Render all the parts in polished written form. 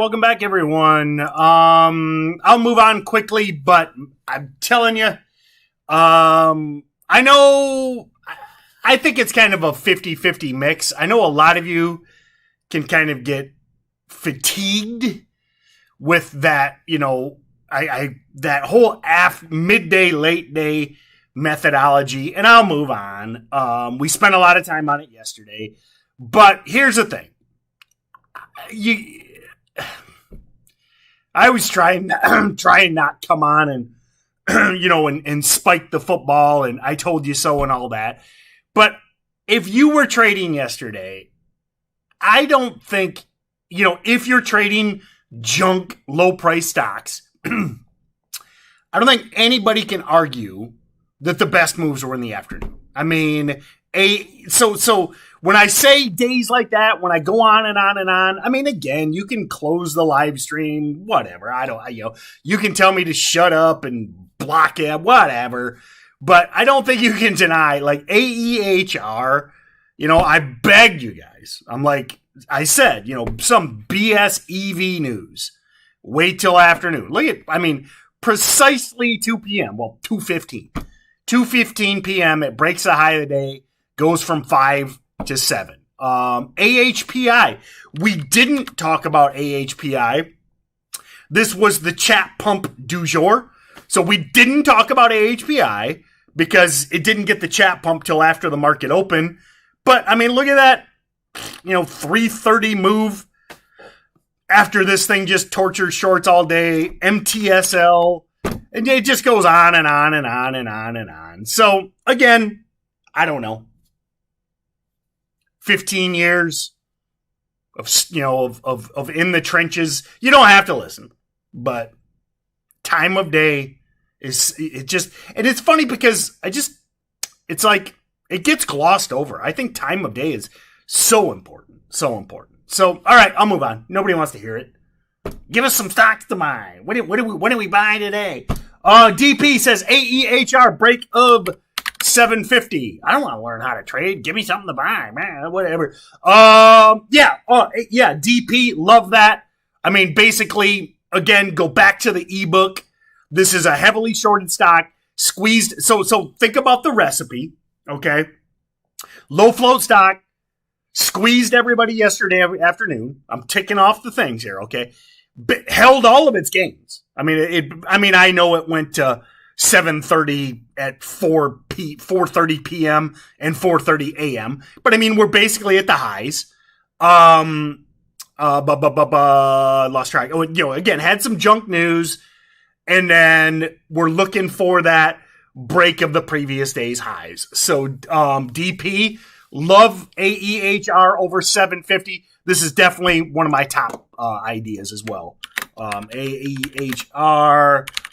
welcome back, everyone. I'll move on quickly, but I'm telling you, I know, I think it's kind of a 50-50 mix. I know a lot of you can kind of get fatigued with that, that whole midday, late day methodology, and I'll move on. We spent a lot of time on it yesterday, but here's the thing. I always try and not come on and and spike the football and I told you so and all that. But if you were trading yesterday, I don't think, if you're trading junk low price stocks, I don't think anybody can argue that the best moves were in the afternoon. I mean, so when I say days like that, when I go on and on and on, I mean, again, you can close the live stream, whatever. You can tell me to shut up and block it, whatever. But I don't think you can deny, like, AEHR, I begged you guys. I'm like, I said, some BS EV news. Wait till afternoon. Look at, precisely 2 p.m. Well, 2:15. 2:15 p.m. It breaks the high of the day, goes from 5 to 7. AHPI. We didn't talk about AHPI. This was the chat pump du jour. So we didn't talk about AHPI because it didn't get the chat pump till after the market opened. But, look at that, 330 move after this thing just tortures shorts all day, MTSL, and it just goes on and on and on and on and on. So, again, I don't know. 15 years of in the trenches. You don't have to listen, but time of day and it's funny because it's like it gets glossed over. I think time of day is so important. So, all right, I'll move on. Nobody wants to hear it. Give us some stocks to buy. What do we buy today? DP says AEHR break of 750. I don't want to learn how to trade. Give me something to buy, man. Whatever. Yeah. DP, love that. Basically, again, go back to the ebook. This is a heavily shorted stock, squeezed. So think about the recipe, okay? Low float stock, squeezed everybody yesterday afternoon. I'm ticking off the things here, okay? But held all of its gains. I know it went to 7:30 at 4:30 p.m. and 4:30 a.m. But we're basically at the highs. Lost track. Again, had some junk news, and then we're looking for that break of the previous day's highs. So DP, love AEHR over 750. This is definitely one of my top ideas as well. AEHR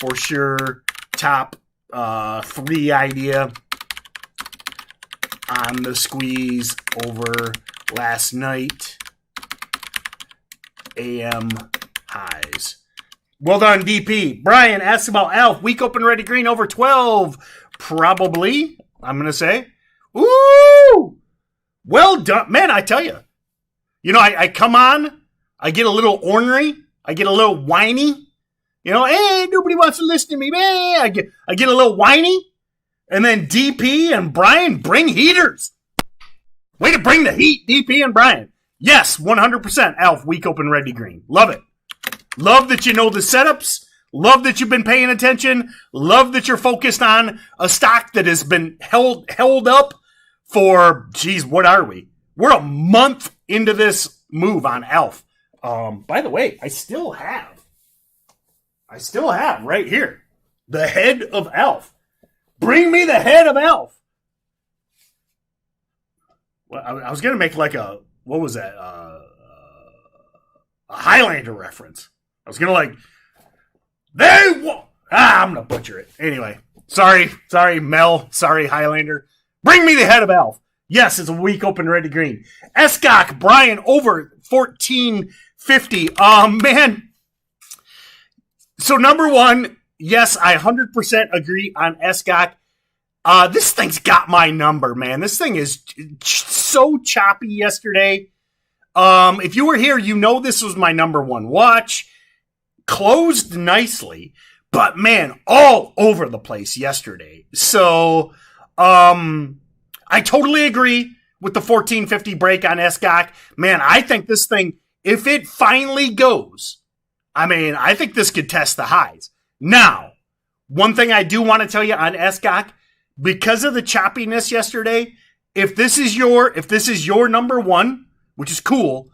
for sure, top 3 idea on the squeeze over last night. AM highs. Well done, DP. Brian asks about Alf. Week open ready green over 12. Probably, I'm going to say. Ooh! Well done. Man, I tell you. I come on. I get a little ornery. I get a little whiny. Hey, nobody wants to listen to me, man. I get a little whiny. And then DP and Brian bring heaters. Way to bring the heat, DP and Brian. Yes, 100% Alf, week open ready green. Love it. Love that you know the setups. Love that you've been paying attention. Love that you're focused on a stock that has been held up for, what are we? We're a month into this move on Alf. By the way, I still have right here the head of Alf. Bring me the head of Alf. Well, I was going to make like a, what was that? A Highlander reference. I was going to I'm going to butcher it. Anyway, sorry, Mel. Sorry, Highlander. Bring me the head of Alf. Yes, it's a week open ready green. SGOC, Brian, over 1450. Man. So number one, yes, I 100% agree on SGOC. This thing's got my number, man. This thing is so choppy yesterday. If you were here, you know this was my number one watch. Closed nicely, but man, all over the place yesterday. So, I totally agree with the 1450 break on SGOC. Man, I think this thing, if it finally goes, I think this could test the highs. Now, one thing I do want to tell you on SGOC, because of the choppiness yesterday, if this is your number one, which is cool,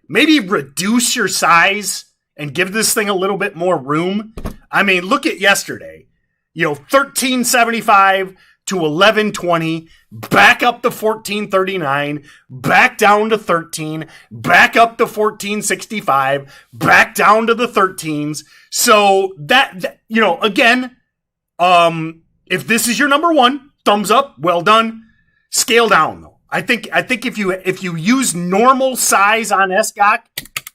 maybe reduce your size and give this thing a little bit more room. Look at yesterday. 1375 to 1120, back up to 1439, back down to 13, back up to 1465, back down to the 13s. So that again, if this is your number one, thumbs up, well done. Scale down though. I think if you use normal size on SGOC,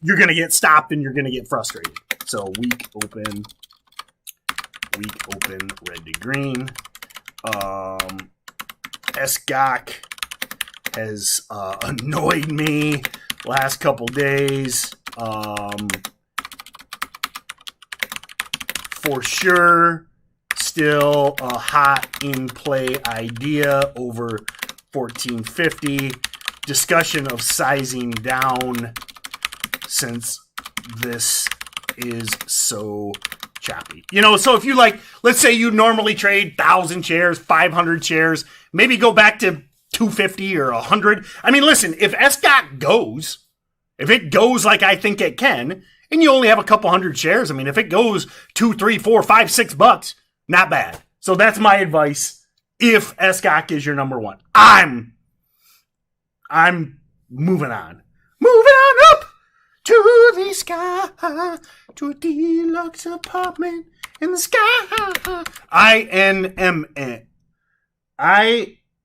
you're gonna get stopped and you're gonna get frustrated. So weak open, red to green. SGOC has annoyed me last couple days. For sure, still a hot in play idea over 1450. Discussion of sizing down since this is so choppy. So if you let's say you normally trade 1,000 shares, 500 shares, maybe go back to 250 or 100. Listen, if SGOC goes, if it goes like I think it can, and you only have a couple hundred shares, if it goes $2, $3, $4, $5, $6, not bad. So that's my advice. If SGOC is your number one, I'm moving on. Moving on up to the sky, to a deluxe apartment in the sky.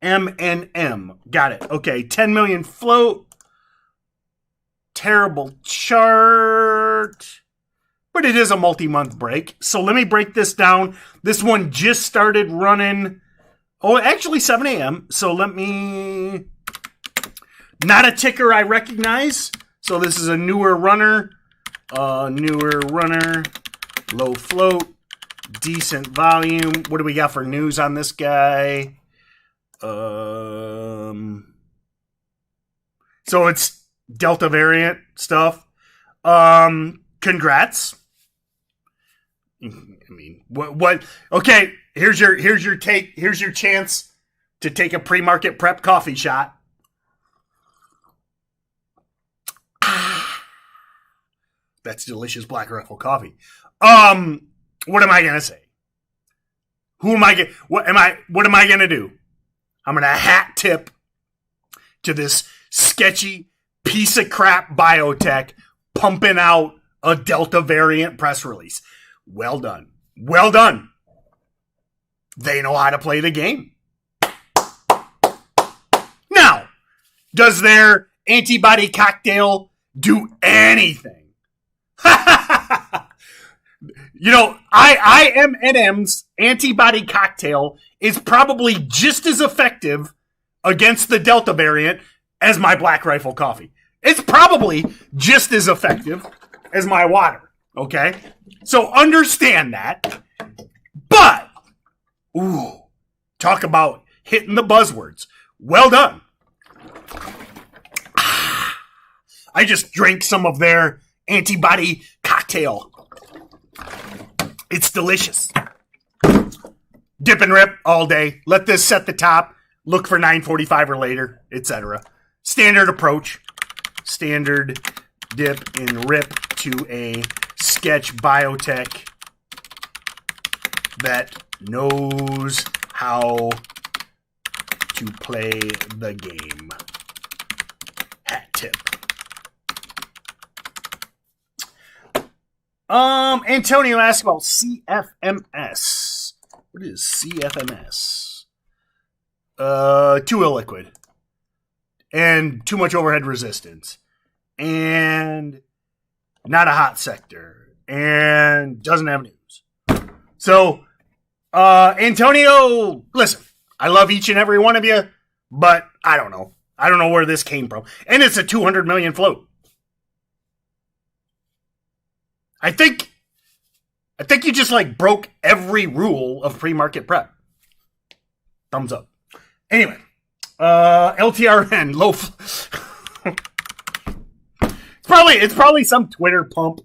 IMNM. Got it. Okay, 10 million float. Terrible chart. But it is a multi-month break. So let me break this down. This one just started running. Oh, actually 7 a.m. So let me... Not a ticker I recognize. So this is a newer runner. Low float. Decent volume. What do we got for news on this guy? So it's Delta variant stuff. Congrats. What? Okay, here's your take. Here's your chance to take a pre-market prep coffee shot. That's delicious Black Rifle coffee. What am I gonna say? What am I gonna do? I'm gonna hat tip to this sketchy piece of crap biotech pumping out a Delta variant press release. Well done. Well done. They know how to play the game. Now, does their antibody cocktail do anything? IMNM's antibody cocktail is probably just as effective against the Delta variant as my Black Rifle coffee. It's probably just as effective as my water, okay? So understand that. But, talk about hitting the buzzwords. Well done. I just drank some of their antibody cocktail. It's delicious. Dip and rip all day. Let this set the top. Look for 945 or later, etc. Standard approach. Standard dip and rip to a sketch biotech that knows how to play the game. Hat tip. Antonio asked about CFMS. What is CFMS? Too illiquid. And too much overhead resistance. And not a hot sector. And doesn't have news. So, Antonio, listen, I love each and every one of you, but I don't know. I don't know where this came from. And it's a 200 million float. I think you just like broke every rule of pre-market prep. Thumbs up. Anyway, LTRN low. It's probably some Twitter pump.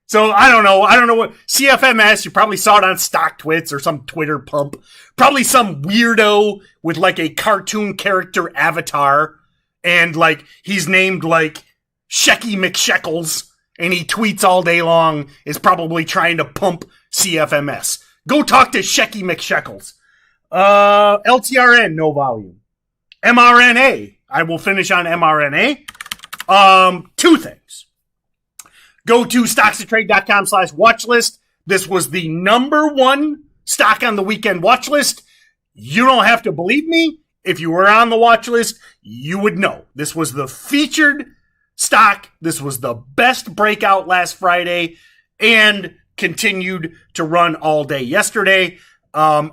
So I don't know what CFMS. You probably saw it on StockTwits or some Twitter pump. Probably some weirdo with like a cartoon character avatar, and like he's named like Shecky McSheckles, and he tweets all day long. Is probably trying to pump CFMS. Go talk to Shecky McSheckles. LTRN no volume. mRNA. I will finish on mRNA. Two things. Go to StocksToTrade.com/watchlist. This was the number one stock on the weekend watch list. You don't have to believe me. If you were on the watch list, you would know. This was the featured stock. This was the best breakout last Friday and continued to run all day yesterday.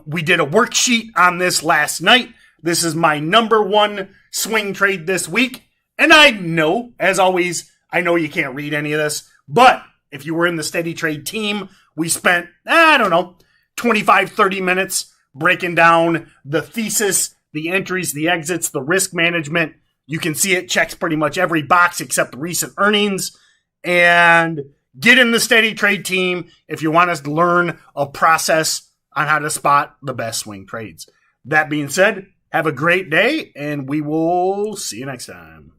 We did a worksheet on this last night. This is my number one swing trade this week. And I know, as always, I know you can't read any of this, but if you were in the steady trade team, we spent, 25, 30 minutes breaking down the thesis, the entries, the exits, the risk management. You can see it checks pretty much every box except recent earnings. And get in the steady trade team if you want us to learn a process on how to spot the best swing trades. That being said, have a great day, and we will see you next time.